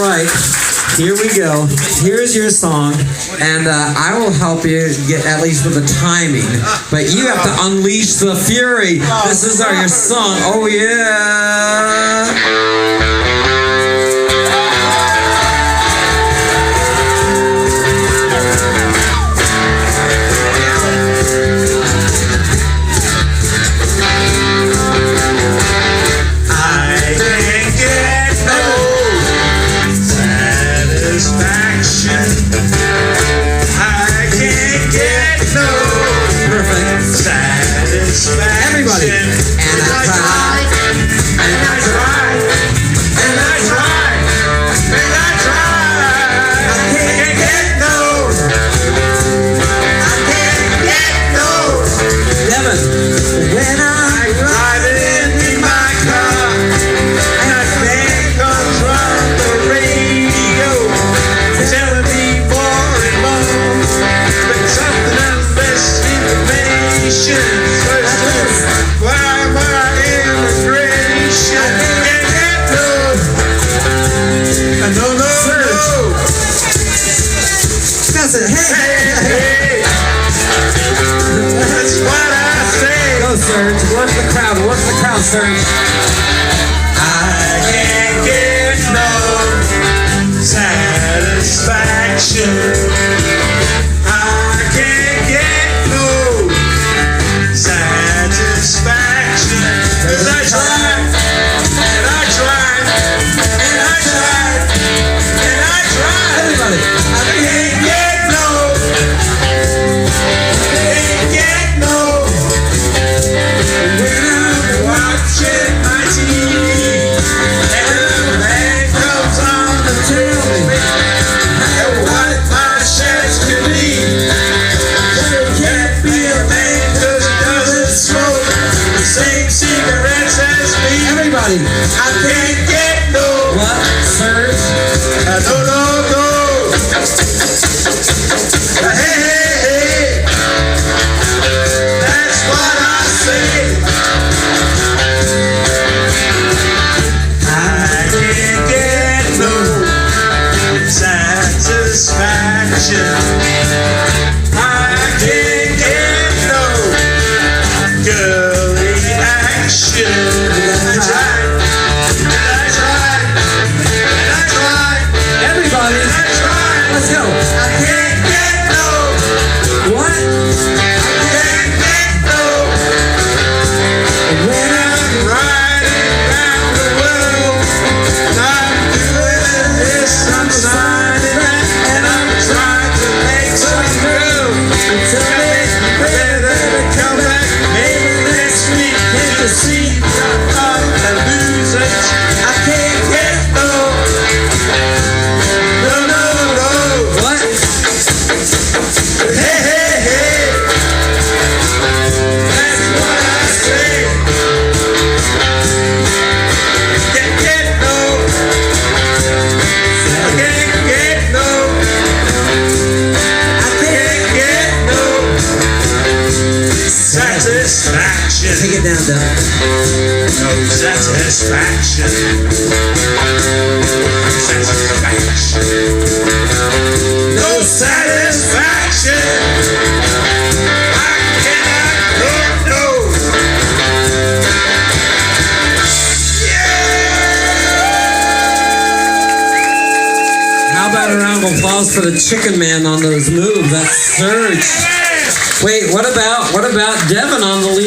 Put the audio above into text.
right. Here we go. Here's your song, and I will help you get at least with the timing. But you have to unleash the fury. This is your song. Oh yeah. Everybody. And I tried, and I tried, and I tried, and I tried. I can't get no. I can't get no. Devin, when I'm riding in my car, and I think comes from the radio, telling me more and more, but something of this information. Hey. That's what I say. Go, Serge. Work the crowd, Serge. I can't get no satisfaction. I can't get no satisfaction. 'Cause I tried, and I tried, and I tried, and I tried. Everybody. I can't get I can't get no. What, Serge? No. Hey. That's what I say. I can't get no satisfaction. I can't get no girly action. Let's go. I can't get no. What? I can't get no. When I'm riding around the world, I'm doing this, I'm signing it, and I'm trying to make some girl. Until they better come back, maybe next week. Can't you see I'm a loser? I can't get no. Satisfaction. Take it down, Devin. No satisfaction. No satisfaction. I cannot get no. Yeah! How about a round of applause for the chicken man on those moves? That's Serge. Wait, what about Devin on the lead?